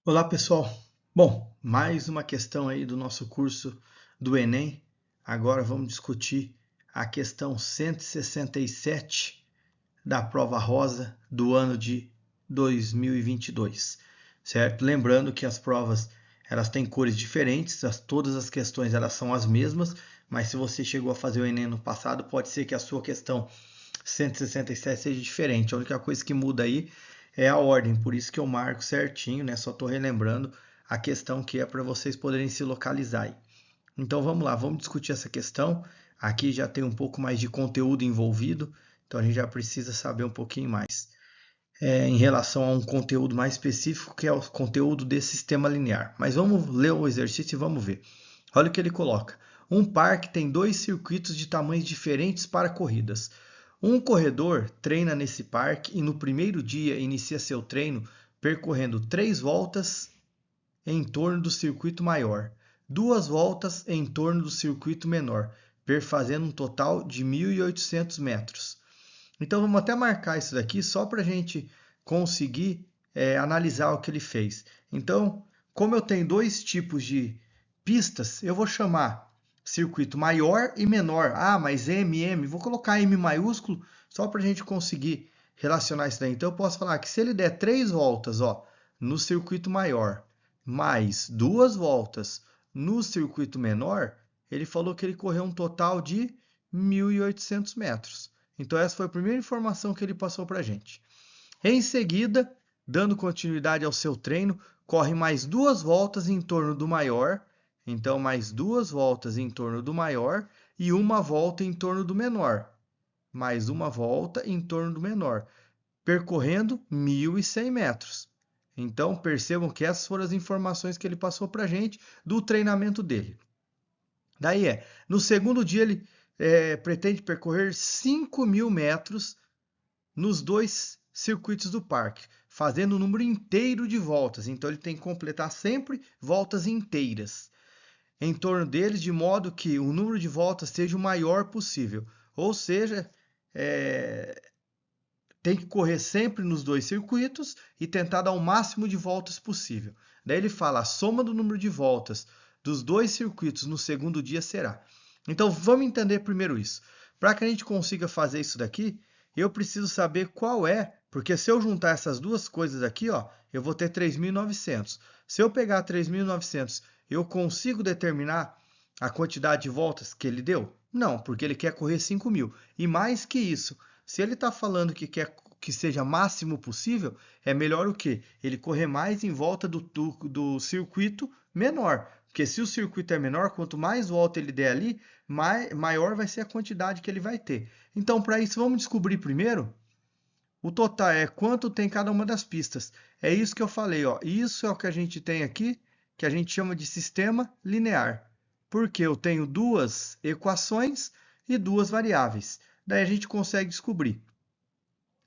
Olá, pessoal. Bom, mais uma questão aí do nosso curso do Enem. Agora vamos discutir a questão 167 da prova rosa do ano de 2022, certo? Lembrando que as provas, elas têm cores diferentes, todas as questões elas são as mesmas, mas se você chegou a fazer o Enem no passado, pode ser que a sua questão 167 seja diferente. A única coisa que muda aí é a ordem, por isso que eu marco certinho, né? Só estou relembrando a questão que é para vocês poderem se localizar aí. Então vamos lá, vamos discutir essa questão. Aqui já tem um pouco mais de conteúdo envolvido, então a gente já precisa saber um pouquinho mais em relação a um conteúdo mais específico, que é o conteúdo desse sistema linear. Mas vamos ler o exercício e vamos ver. Olha o que ele coloca. Um parque tem dois circuitos de tamanhos diferentes para corridas. Um corredor treina nesse parque e no primeiro dia inicia seu treino percorrendo 3 voltas em torno do circuito maior, 2 voltas em torno do circuito menor, perfazendo um total de 1.800 metros. Então vamos até marcar isso daqui só para a gente conseguir analisar o que ele fez. Então, como eu tenho dois tipos de pistas, eu vou chamar circuito maior e menor. Ah, mas MM, vou colocar M maiúsculo só para a gente conseguir relacionar isso daí. Então eu posso falar que se ele der 3 voltas no circuito maior, mais 2 voltas no circuito menor, ele falou que ele correu um total de 1.800 metros. Então essa foi a primeira informação que ele passou para a gente. Em seguida, dando continuidade ao seu treino, corre mais 2 voltas em torno do maior, então mais 2 voltas em torno do maior e uma volta em torno do menor, mais uma volta em torno do menor, percorrendo 1.100 metros. Então percebam que essas foram as informações que ele passou para a gente do treinamento dele. Daí no segundo dia ele pretende percorrer 5.000 metros nos dois circuitos do parque, fazendo o número inteiro de voltas. Então ele tem que completar sempre voltas inteiras em torno deles, de modo que o número de voltas seja o maior possível. Ou seja, tem que correr sempre nos dois circuitos e tentar dar o máximo de voltas possível. Daí ele fala, a soma do número de voltas dos dois circuitos no segundo dia será. Então vamos entender primeiro isso. Para que a gente consiga fazer isso daqui, eu preciso saber qual é, porque se eu juntar essas duas coisas aqui, eu vou ter 3.900. Se eu pegar 3.900, eu consigo determinar a quantidade de voltas que ele deu? Não, porque ele quer correr 5.000. E mais que isso, se ele está falando que quer que seja máximo possível, é melhor o quê? Ele correr mais em volta do circuito menor. Porque se o circuito é menor, quanto mais volta ele der ali, maior vai ser a quantidade que ele vai ter. Então, para isso, vamos descobrir primeiro o total, quanto tem cada uma das pistas. É isso que eu falei, Isso é o que a gente tem aqui, que a gente chama de sistema linear. Porque eu tenho duas equações e duas variáveis. Daí a gente consegue descobrir.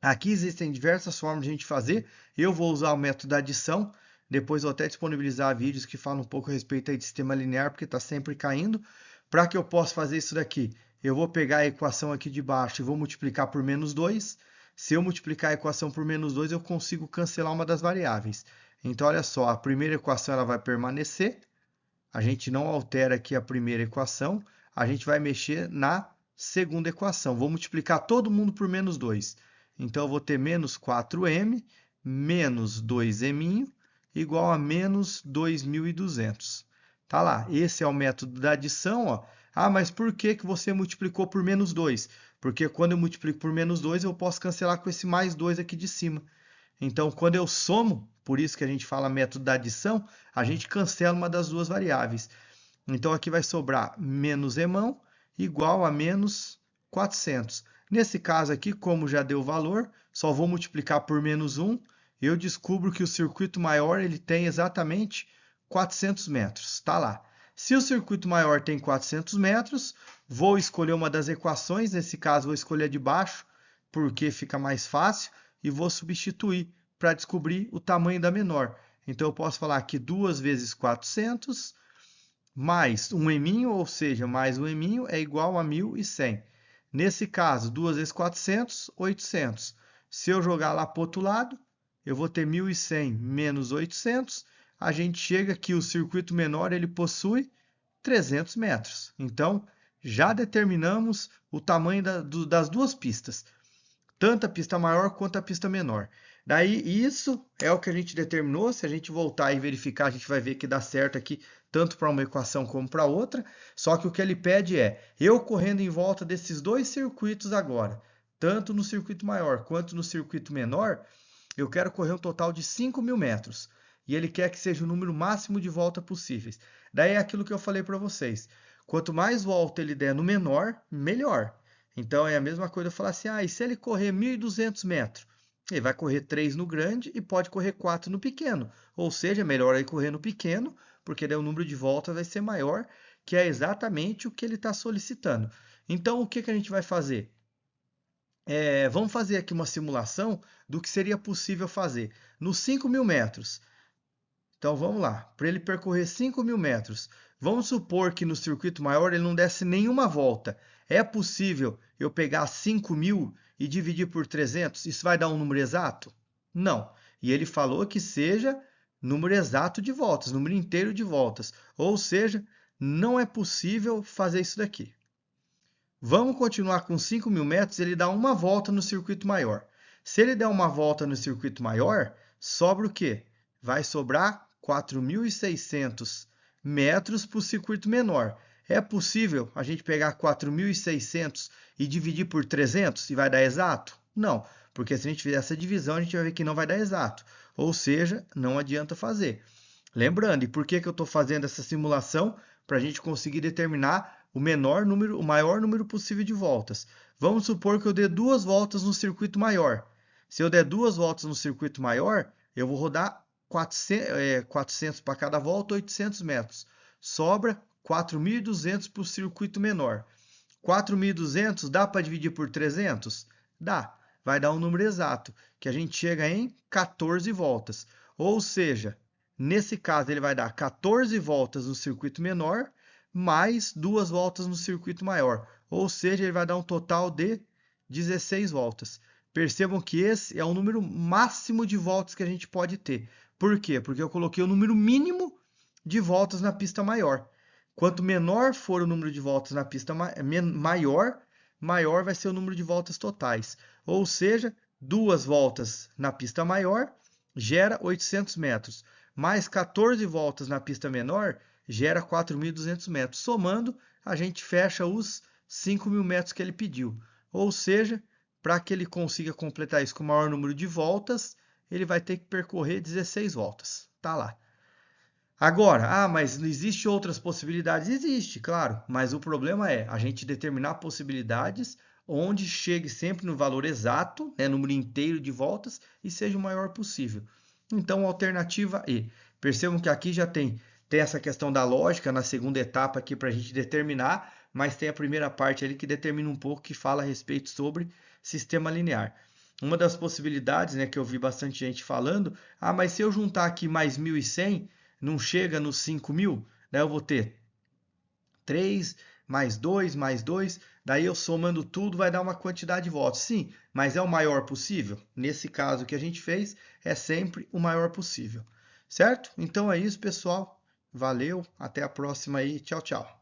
Aqui existem diversas formas de a gente fazer. Eu vou usar o método da adição. Depois vou até disponibilizar vídeos que falam um pouco a respeito aí de sistema linear, porque está sempre caindo. Para que eu possa fazer isso daqui, eu vou pegar a equação aqui de baixo e vou multiplicar por menos 2. Se eu multiplicar a equação por menos 2, eu consigo cancelar uma das variáveis. Então, olha só, a primeira equação ela vai permanecer. A gente não altera aqui a primeira equação. A gente vai mexer na segunda equação. Vou multiplicar todo mundo por menos 2. Então, eu vou ter menos 4m menos 2m igual a menos 2.200. Tá lá, esse é o método da adição. Ah, mas por que você multiplicou por menos 2? Porque quando eu multiplico por menos 2, eu posso cancelar com esse mais 2 aqui de cima. Então, quando eu somo, por isso que a gente fala método da adição, a gente cancela uma das duas variáveis. Então, aqui vai sobrar menos emão igual a menos 400. Nesse caso aqui, como já deu o valor, só vou multiplicar por menos 1. Eu descubro que o circuito maior ele tem exatamente 400 metros. Está lá. Se o circuito maior tem 400 metros, vou escolher uma das equações. Nesse caso, vou escolher a de baixo, porque fica mais fácil. E vou substituir para descobrir o tamanho da menor. Então, eu posso falar que 2 vezes 400 mais um eminho, ou seja, mais um eminho, é igual a 1.100. Nesse caso, 2 vezes 400, 800. Se eu jogar lá para o outro lado, eu vou ter 1.100 menos 800. a gente chega que o circuito menor ele possui 300 metros. Então, já determinamos o tamanho das duas pistas, tanto a pista maior quanto a pista menor. Daí, isso é o que a gente determinou. Se a gente voltar e verificar, a gente vai ver que dá certo aqui, tanto para uma equação como para outra. Só que o que ele pede é, eu correndo em volta desses dois circuitos agora, tanto no circuito maior quanto no circuito menor, eu quero correr um total de 5.000 metros. E ele quer que seja o número máximo de volta possíveis. Daí é aquilo que eu falei para vocês. Quanto mais volta ele der no menor, melhor. Então é a mesma coisa eu falar assim, e se ele correr 1.200 metros? Ele vai correr 3 no grande e pode correr 4 no pequeno. Ou seja, é melhor ele correr no pequeno, porque daí o número de voltas vai ser maior, que é exatamente o que ele está solicitando. Então, o que a gente vai fazer? Vamos fazer aqui uma simulação do que seria possível fazer. Nos 5.000 metros, então vamos lá, para ele percorrer 5.000 metros, vamos supor que no circuito maior ele não desse nenhuma volta. É possível eu pegar 5.000 e dividir por 300? Isso vai dar um número exato? Não. E ele falou que seja número exato de voltas, número inteiro de voltas. Ou seja, não é possível fazer isso daqui. Vamos continuar com 5.000 metros, ele dá uma volta no circuito maior. Se ele der uma volta no circuito maior, sobra o quê? Vai sobrar 4.600 metros para o circuito menor. É possível a gente pegar 4.600 e dividir por 300 e vai dar exato? Não, porque se a gente fizer essa divisão, a gente vai ver que não vai dar exato. Ou seja, não adianta fazer. Lembrando, e por que eu estou fazendo essa simulação? Para a gente conseguir determinar o maior número possível de voltas. Vamos supor que eu dê 2 voltas no circuito maior. Se eu der 2 voltas no circuito maior, eu vou rodar 400 para cada volta, 800 metros. Sobra 4.200 para o circuito menor. 4.200 dá para dividir por 300? Dá. Vai dar um número exato, que a gente chega em 14 voltas. Ou seja, nesse caso ele vai dar 14 voltas no circuito menor, mais 2 voltas no circuito maior. Ou seja, ele vai dar um total de 16 voltas. Percebam que esse é o número máximo de voltas que a gente pode ter. Por quê? Porque eu coloquei o número mínimo de voltas na pista maior. Quanto menor for o número de voltas na pista maior, maior vai ser o número de voltas totais. Ou seja, 2 voltas na pista maior gera 800 metros, mais 14 voltas na pista menor gera 4.200 metros. Somando, a gente fecha os 5.000 metros que ele pediu. Ou seja, para que ele consiga completar isso com o maior número de voltas, ele vai ter que percorrer 16 voltas. Tá lá. Agora, mas não existe outras possibilidades? Existe, claro, mas o problema é a gente determinar possibilidades onde chegue sempre no valor exato, número inteiro de voltas, e seja o maior possível. Então, alternativa E. Percebam que aqui já tem essa questão da lógica na segunda etapa aqui para a gente determinar, mas tem a primeira parte ali que determina um pouco, que fala a respeito sobre sistema linear. Uma das possibilidades, que eu vi bastante gente falando, mas se eu juntar aqui mais 1.100, não chega nos 5.000, daí eu vou ter 3 mais 2 mais 2, daí eu somando tudo vai dar uma quantidade de votos. Sim, mas é o maior possível? Nesse caso que a gente fez, é sempre o maior possível. Certo? Então é isso, pessoal. Valeu, até a próxima aí. Tchau, tchau.